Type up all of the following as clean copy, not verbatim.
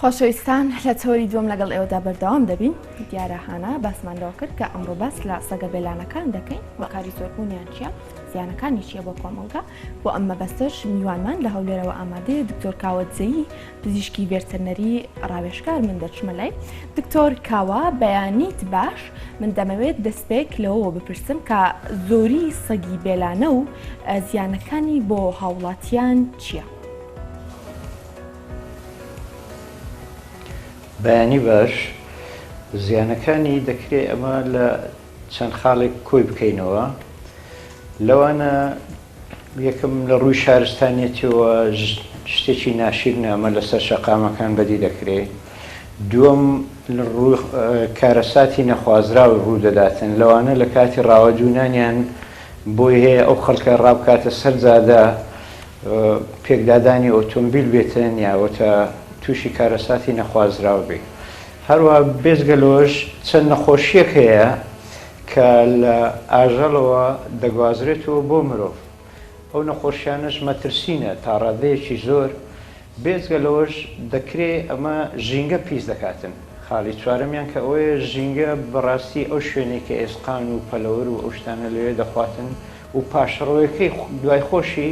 خۆشەویستان لە تۆری دووەم لەگەڵ ئێوەدا بەردەوام دەبین. دیارە هانا باسمانەوە کرد کە ئەمڕۆ باس لە سەگە بێلانەکان دەکەین، وەکاری زۆربوونیان چییە، زیانەکانی چییە بۆ کۆمەڵگە. بۆ ئەم مەبەستەش میوانمان لە هەولێرەوە ئامادەیە دکتۆر کاوەجێیی پزیشکی ڤێتەرنەری ڕاوێژکار من دەچمە لای. دکتۆر کاوە بەیانیت باش، من دەمەوێت دەستپێک لەوەوە بپرسم کە زۆری سەگی بێلانە و زیانەکانی بۆ هاوڵاتیان چییە؟ بەیانی باش، زیانەکانی دەکرێت ئەمە لە چەند خاڵێک کۆی بکەینەوە. لەوانە یەکەم لە ڕووی شارستانیەتەوە شتێکی ناشرینە، ئەمە لەسەر شەقامەکان بەدی دەکرێت. دووەم لە ڕووی کارەساتی نەخوازراوە ڕوو دەداتن، لەوانە لە کاتی ڕاوەدوونانیان بۆی هەیە ئەو خەڵکە ڕابکاتە سەرجادا پێکدادانی ئۆتۆمبیل بێتن یاوەتە تووشی کارەساتی نەخوازراوە بێ. هەروەها بێزگەلۆش چەند نەخۆشیەک هەیە کە لە ئاژەڵەوە دەگوازرێتەوە بۆ مرۆڤ. ئەو نەخۆشیانەش مەترسینە تا ڕادەیەکی زۆر. بێزگەلەوەش دەکرێت ئەمە ژینگە پیس دەکاتن. خاڵی چوارەمیان کە ئەوەیە ژینگە بەڕاستی ئەو شوێنێک کە ئێسقان و پەلەوەر و ئەو شتانە لەوێ دەخواتن و پاشەڕۆیەکەی دوای خۆشی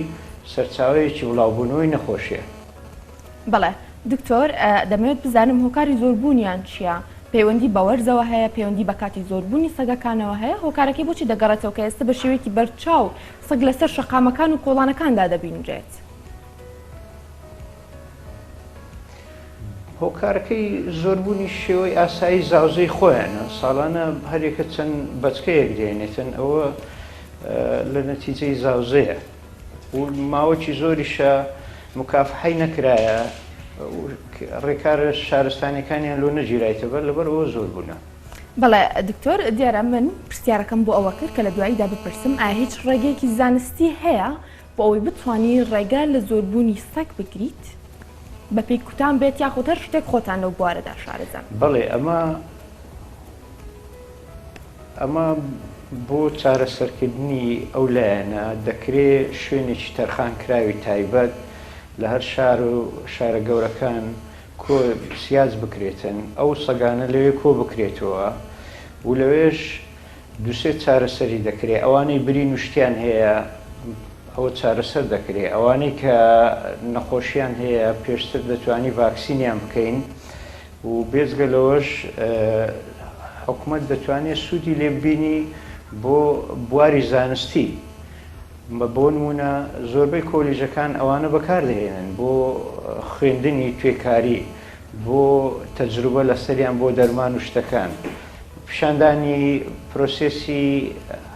سەرچاوەیەکی وڵاوبوونەوەی نەخۆشیە. بەڵێ دکتۆر، دەمەوێت بزانم هۆکاری زۆربوونیان چییە؟ پەیوەندی بە وەرزەوە هەیە، پەیوەندی بە کاتی زۆربوونی سەگەکانەوە هەیە، هۆکارەکەی بۆچی دەگەڕێتەوە کە ئێستا بە شێوەیەکی بەرچاو سەگ لەسەر شەقامەکان و کۆڵانەکاندا دەبینرێت؟ هۆکارەکەی زۆربوونی شێوەی ئاسایی زاوزەی خۆیانە. ساڵانە هەرێکە چەند بەچکەیەک دێنێتن، ئەوە لە نەتیجەی زاوزەیە و ماوەکی زۆریشە مکافحەی نەکرایە، ڕێکارە شارستانەکانیان لۆ نەگیرایتەوە لەبەر ئەوە زۆر بوونە. بەڵێ دکتۆر، دیارە من پرسیارەکەم بۆ ئەوە کرد کە لە دواییدا بپرسم ئایا هیچ ڕێگەیەکی زانستی هەیە بۆ ئەوەی بتوانی ڕێگا لە زۆربوونی سەگ بگریت بە پێی کوتان بێت یاخود هەر شتێک خۆتان لەو بوارەدا شارەزان؟ بەڵێ ئەمە بۆ چارەسەرکردنی ئەو لایەنە دەکرێت شوێنێکی تەرخانکراوی تایبەت لە هەر شار و شارە گەورەکان کۆ سیاز بکرێتن، ئەو سەگانە لەوێ کۆ بکرێتەوە و لەوێش دووسێ چارەسەری دەکرێت. ئەوانەی برین و شتیان هەیە ئەوە چارەسەر دەکرێت. ئەوانەی کە نەخۆشیان هەیە پێشتر دەتوانی ڤاکسینیان بکەین و بێزگەلەوەش حکوومەت دەتوانێت سوودی لێ ببینی بۆ بواری زانستی. بۆ نمونە زۆربەی کۆلیژەکان ئەوانە بەکاردەهێنن بۆ خوێندنی توێکاری، بۆ تەجروبە لەسەریان بۆ دەرمان و شتەکان، پیشاندانی پرۆسێسی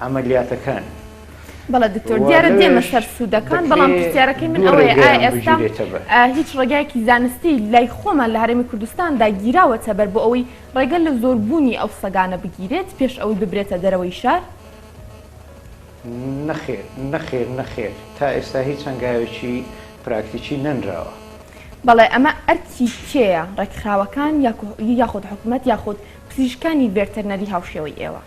ئەمەلیاتەکان. بەڵێ دکتۆر، دیارە دێمە سەر سوودەکان، بەڵام پرسیارەکەی من ئەوەیە ئایا ئێستا هیچ ڕێگایەکی زانستی لای خۆمان لە هەرێمی کوردستاندا گیراوەتە بەر بۆ ئەوەی ڕێگە لە زۆربوونی ئەو سەگانە بگیرێت پێش ئەوەی ببرێتە دەرەوەی شار؟ نەخێر تا ئێستا هیچ هەنگاوێکی پراکتیکی نەنراوە. بەڵێ ئەمە ئەرکی کێیە؟ ڕێکخراوەکان یاخود حکوومەت یاخود پزیشکانی ڤێتەرنەری هاوشێوەی ئێوە؟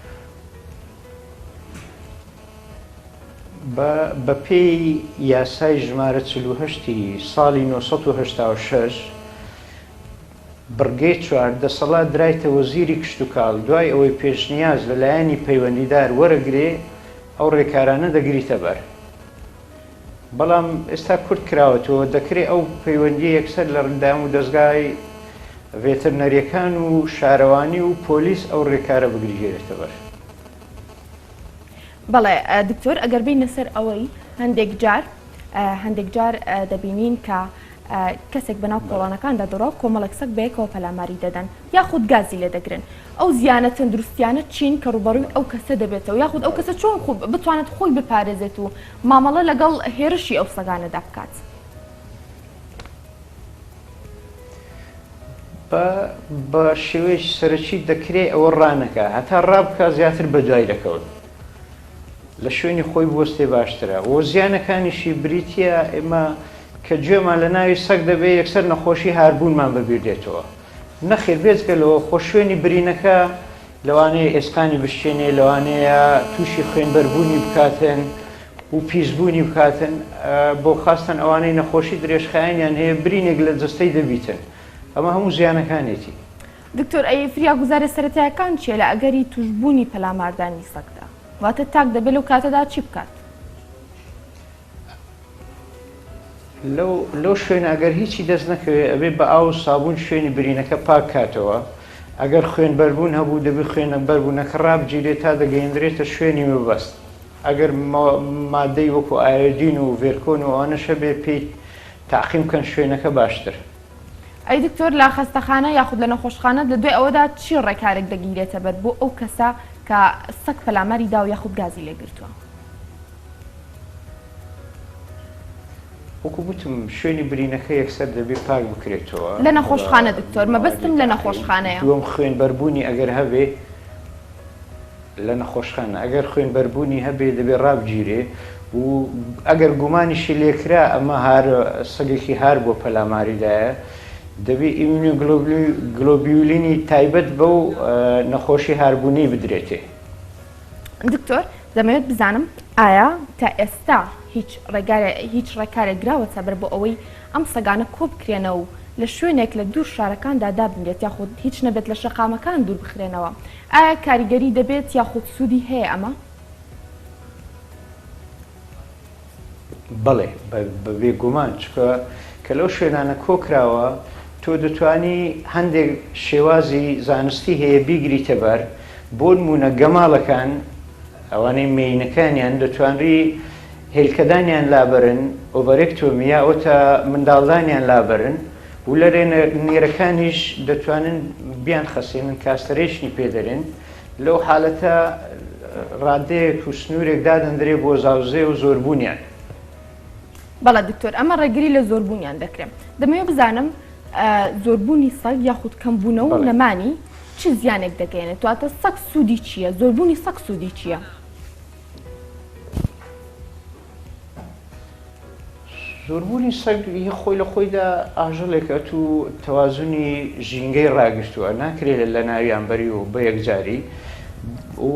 بە پێی یاسای ژمارە 48 ساڵی 1986 بڕگەی 4 دەسەڵات درایتە وەزیری کشتوکاڵ دوای ئەوەی پێشنیاز لەلایەنی پەیوەندیدار وەرەگرێ ئەو ڕێکارانە دەگریتە بەر. بەڵام ئێستا کورت کراوەتەوە، دەکرێت ئەو پەیوەندی یەکسەر لە ڕندام و دەستگای ڤێتەرنەریەکان و شارەوانی و پۆلیس ئەو ڕێکارە بگریێتە بەر. بەڵێ دکتۆر، ئەگەر بینە سەر ئەوەی هەندێک جار دەبینین کە کەسێک بەناو کۆڵانەکاندا دەڕۆ کۆمەڵێک سەگ بەیەکەوە پەلاماری دەدەن یاخود گازی لێ دەگرن. ئەو زیانە تەندروستیانە چین کە ڕوبەڕووی ئەو کەسە دەبێتەوە یاخود ئەو کەسە چۆن بتوانێت خۆی بپارێزێت و مامەڵە لەگەڵ هێرشی ئەو سەگانەدا بکات؟ بە شێوەیەکی سەرەکی دەکرێت ئەوە ڕانەکە هەتا ڕابکە زیاتر بەجای دەکەوت، لە شوێنی خۆی بوەستێ باشترە. و زیانەکانیشی بریتە ئێمە کە گوێمان لە ناوی سەگ دەبێت یەکسەر نەخۆشی هاربوونمان بەبیردێتەوە. نەخێر بێزگەلەوە خۆشوێنی برینەکە لەوانەیە ئێسقانی بشتێنێ، لەوانەیە تووشی خوێنبەربوونی بکاتن و پیسبوونی بکاتن بۆ خاستن ئەوانەی نەخۆشی درێژخایانیان هەیە برینێک لە جستەی دەبیتن. ئەمە هەموو زیانەکانێتی. دکتۆر ئەی فریا گوزارە سەرەتایەکان چیە لە ئەگەری توشببوونی پەلاماردانی سەگدا؟ واتە تاک دەبێت لەو کاتەدا چی بکات؟ لەو شوێن ئەگەر هیچی دەست نەکەوێت ئەبێ بە ئاو سابوون شوێنی برینەکە پاک کاتەوە. ئەگەر خوێن بەربوون هەبوو دەبێت خوێنە بەربوونەکە ڕابگیرێت تا دەگەیەندرێتە شوێنی مەبەست. ئەگەر مادەی وەکو ئایۆدین و ڤێرکۆن و ئەوانەشە بێ پێی تاقیم بکەن شوێنەکە باشتر. ئەی دکتۆر لە خەستەخانە یاخود لە نەخۆشخانە لە دوای ئەوەدا چی ڕێکارێک دەگیرێتە بەر بۆ ئەو کەسە کە سەگ پەلاماری دا و یاخود گازی لێگرتووە؟ وەکو گوتم شوێنی برینەکە یەکسەر دەبێت پاک بکرێتەوە لە نەخۆشخانە دکتۆر مەبەستم لە نەخۆشخانەیە. دووەم خوێن بەربوونی ئەگەر هەبێ لە نەخۆشخانە ئەگەر خوێن بەربوونی هەبێ دەبێت ڕابگیرێ و ئەگەر گومانیشی لێکرا ئەمە هەر سەگێکی هار بۆ پەلاماریدایە دەبێت ئیمونۆگلۆبیولینی تایبەت بەو نەخۆشی هاربوونی بدرێتێ. دکتۆر دەمەوێت بزانم ئایا تا ئێستا هیچ ڕێکارێک گراوەتە بەر بۆ ئەوەی ئەم سەگانە کۆ بکرێنەوە و لە شوێنێک لە دوور شارەکاندا دابنرێت یاخود هیچ نەبێت لە شەقامەکان دوور بخرێنەوە؟ ئایا کاریگەری دەبێت یاخود سوودی هەیە ئەمە؟ بەڵێ بەبێ گومان چکە کە لەو شوێنانە کۆکراوە تۆ دەتوانی هەندێک شێوازی زانستی هەیە بیگریتە بەر بۆ نمونە گەماڵەکان ئەوانەی مینەکانیان دەتوانری هێلکەدانیان لابرن ئۆڤەرێکتۆمیا ئەوتە منداڵدانیان لابرن و لە نێرەکانیش دەتوانن بیان خەسێنن کاستەرێشنی پێدەرێن لەو حالەتە ڕادەیەک و سنوورێک دادەندرێ بۆ زاوزێ و زۆربوونیان. بەڵێ دکتۆر ئەمە ڕێگری لە زۆربوونیان دەکرێت. دەمەوێت بزانم زۆربوونی سەگ یاخود کەمبوونەوە و نەمانی چ زیانێک دەگەێنێت؟ واتە سەگ سوودی چییە؟ زۆربوونی سەگ سوودی چییە؟ زۆربوونی سەگ خۆی لە خۆیدا ئاژەڵێکە و تەوازنی ژینگەی ڕاگرتووە ناکرێت لە ناویان بەری و بە یەکجاری و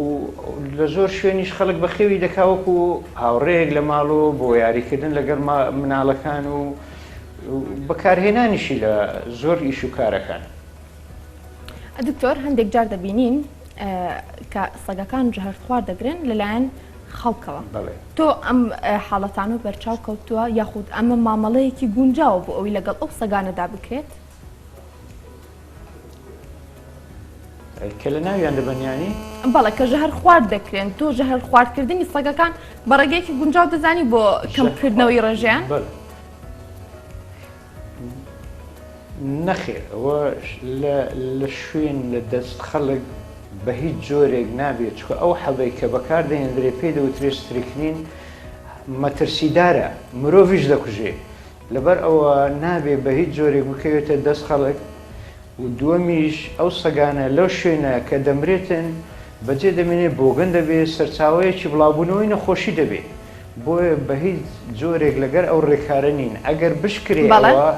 لە زۆر شوێنیش خەڵک بە خێوی دەکاوەکو هاوڕێیەک لە ماڵۆ بۆ یاریکردن لەگەڵ مناڵەکان و بەکارهێنانیشی لە زۆر ئیش و کارەکان. دکتۆر هەندێک جار دەبینین کە سەگەکان جەهەر خوار دەگرن لەلایەن خەڵکەوە. تۆ ئەم حاڵەتانە بەرچاو کەوتووە یاخود ئەمە مامەڵەیەکی گونجاوە بۆ ئەوی لەگەڵ ئەو سەگانەدا بکرێت؟ کە لە ناویان دەبەنیانی؟ بەڵێ کە ژەهر خوارد دەکرێن تۆ ژەهر خواردکردنی سەگەکان بە ڕێگەیەکی گونجاو دەزانی بۆ کەمکردنەوەی ڕێژیان؟ نەخێر ئەوە لە شوێن لە دەست خەڵک بە هیچ جۆرێک نابێت چکە ئەو حەبەی کە بەکاردەهێنرێ پێی دەوترێت ستریکنین مەترسیدارە مرۆڤیش دەکوژێ لەبەر ئەوە نابێت بە هیچ جۆرێک بکەوێتە دەست خەڵک و دووەمیش ئەو سەگانە لەو شوێنە کە دەمرێتن بەجێ دەمێنێت بۆگەن دەبێت سەرچاوەیەکی بڵاوبوونەوەی نەخۆشی دەبێت بۆیە بە هیچ جۆرێک لەگەر ئەو ڕێکارە نین ئەگەر بشکرێتەوە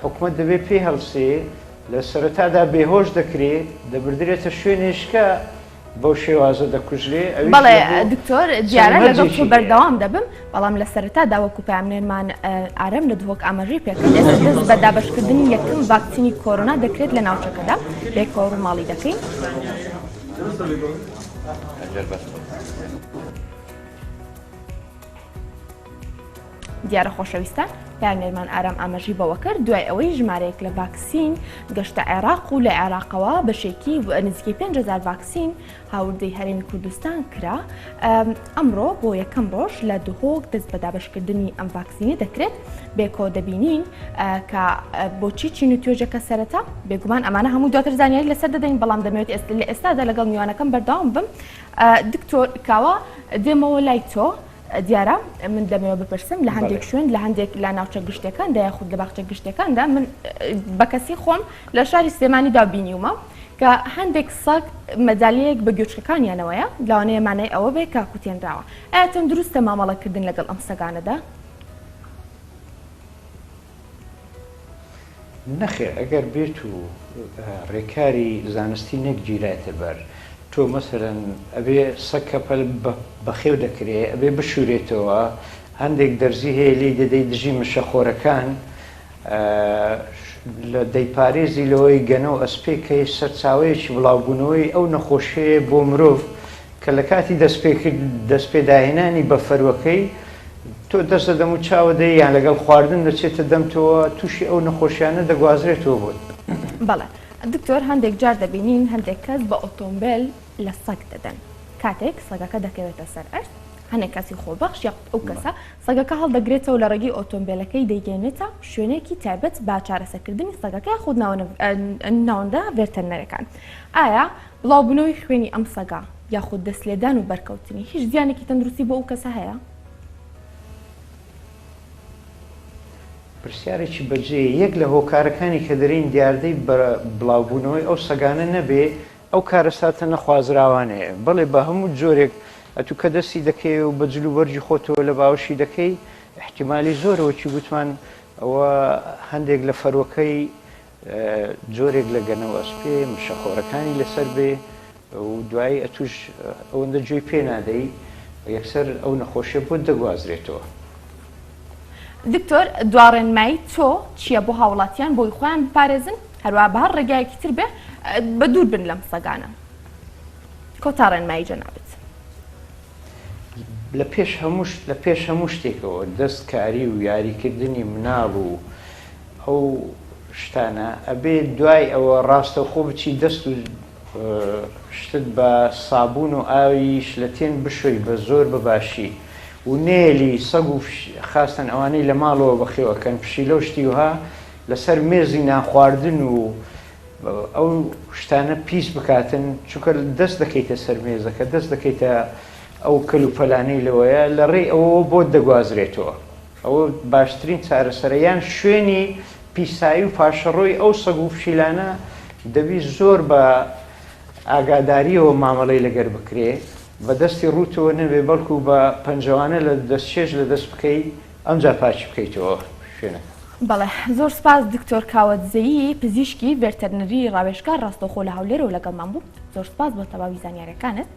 حکومت دەبێت پێی هەڵسێ لە سەرەتادا بێهۆش دەکرێت دەبردرێتە شوێنێشکە بەو شێوازە دەکوژرێ. بەڵێ دکتۆر دیارە لەگەڵ تۆ بەردەوام دەبم بەڵام لە سەرەتادا وەکو پامنێرمان ئارەم لە دۆک ئاماژەی پێکرد ئێستا دەست بە دابەشکردنی یەکەم ڤاکسینی کۆرۆنا دەکرێت لە ناوچەکەدا بێکەوە ڕووماڵی دەکەین. دیارە خۆشەویستان پامنێرمان ئارام ئاماژی بەوە کرد دوای ئەوەی ژمارەیەک لە ڤاکسین گەشتە عێراق و لە عێراقەوە بەشێکی نزیکەی 5,000 ڤاکسین هاوردەی هەرێمی کوردستان کرا. ئەمڕۆ بۆ یەکەم ڕۆژ لە دهۆک دەست بە دابەشکردنی ئەم ڤاکسینی دەکرێت بێکەوە دەبینین کە بۆچی چین و توێژەکە سەرەتا بێگومان ئەمانە هەموو دواتر زانیاری لەسەر دەدەین بەڵام دەمەوێت لە ئێستادا لەگەڵ میوانەکەم بەردەوام بم. دکتۆر کاوە دێمەوە لای تۆ دیارە من دەمەوە بپرسم لە هەندێک شوێن لە هەندێک لە ناوچە گشتەکاندا یاخود لە باخچە گشتەکاندا من بە کەسی خۆم لە شاری سلێمانیدا بینیومە کە هەندێک سەگ مەجالیەک بە گوێچکەکانیانەوەیە لەوانەیە مانای ئەوە بێ کە کوتێنراوە. ئایا تەندروستە مامەڵەکردن لەگەڵ ئەم سەگانەدا؟ نەخێر ئەگەر بێت و ڕێکاری زانستی نەکگیرایەتە بەر تۆ مەسەرەن ئەبێ سەگ کەپەل بەخێو دەکرێت ئەبێ بشورێتەوە هەندێک دەرزی هەیە لی دەدەی دژی مشەخۆرەکان لە دەیپارێزی لەوەی گەنە و ئەسپێکەی سەرچاوەیەکی بڵاوبوونەوەی ئەو نەخۆشەیە بۆ مرۆڤ کە لە کاتی دەستپێداهێنانی بە فەرۆکەی تۆ دەستە دەم و چاوەدەی یان لەگەڵ خواردن دەچێتە دەمتەوە تووشی ئەو نەخۆشیانە دەگوازرێتەوە بۆت. بەڵێ دکتۆر هەندێک جار دەبینین هەندێک کەس بە ئۆتۆمبیل لە سەگ دەدەن کاتێک سەگەکە دەکەوێتە سەر ئەرز هەنێک کەسی خۆبەخش یا ئەو کەسە سەگەکە هەڵدەگرێتەوە لە ڕێگەی ئۆتۆمبیلەکەی دەیگەێنێتە شوێنێکی تایبەت با چارەسەرکردنی سەگەکە خود ناوەندە ڤێرتەرنەرەکان. ئایا بڵاوبوونەوەی خوێنی ئەم سەگا یاخود دەستلێدان و بەرکەوتنی هیچ زیانێکی تەندروستی بۆ ئەو کەسە هەیە؟ پرسیارێکی بەجێ یەک لە هۆکارەکانی کە دەرین دیاردەی بڵاوبوونەوەی ئەو سەگانە نەبێ ئەو کارەساتە نەخوازراوانەیە بەڵێ بە هەموو جۆرێک ئەتو کە دەستی دەکەی و بە جلوبەرجی خۆتەوە لە باوەشی دەکەی احتیمالی زۆرەوەکی گوتمان ئەوە هەندێک لە فەرۆکەی جۆرێک لە گەنەوە ئەسپێ مشەخۆرەکانی لەسەر بێ و دوایی ئەتوش ئەوەندە جوێی پێ نادەی یەکسەر ئەو نەخۆشیە بۆ دەگوازرێتەوە. دکتۆر دواڕێنمایی تۆ چییە بۆ هاوڵاتیان بۆی خۆیان بپارێزن هەروە بە هەر ڕێگایەکی تر بێ بە دوور بن لەم سەگانە کۆتا ڕێنمایی جەنابەت؟ لە پێش هەموو شتێکەوە دەستکاری و یاریکردنی مناڵ و ئەو شتانە ئەبێ دوای ئەوە ڕاستەوخۆ بچی دەست و شتت بە سابوون و ئاوی شلەتێن بشۆی بە زۆر بەباشی و نێلی سەگ و خاستن ئەوانەی لە ماڵەوە بەخێوەکەن پشیلە و شتی وها لەسەر مێزی ناخواردن و ئەو شتانە پیس بکاتن چونکە دەست دەکەیتە سەر مێزەکە دەست دەکەیتە ئەو کەل و پەلانەی لەوەیە لە ڕێی ئەوە بۆ دەگوازرێتەوە. ئەوە باشترین چارەسەرەیان شوێنی پیسایی و پاشەڕۆی ئەو سەگ و پشیلانە دەبی زۆر بە ئاگاداریەوە مامەڵەی لەگەر بکرێ بە دەستی ڕووتەوە نەبێ بەڵکو بە پەنجەوانە لە دەستچێژ لە دەست بکەی ئەمجا پاچی بکەیتەوە شوێنەکە. بەڵێ زۆر سپاس دکتۆر کاوەتزەیی پزیشکی ڤێرتەرنەری ڕاوێژگار ڕاستەوخۆ لە هەولێرەوە لەگەڵمان بوو. زۆر سپاس بۆ تەواوی زانیاریەکانت.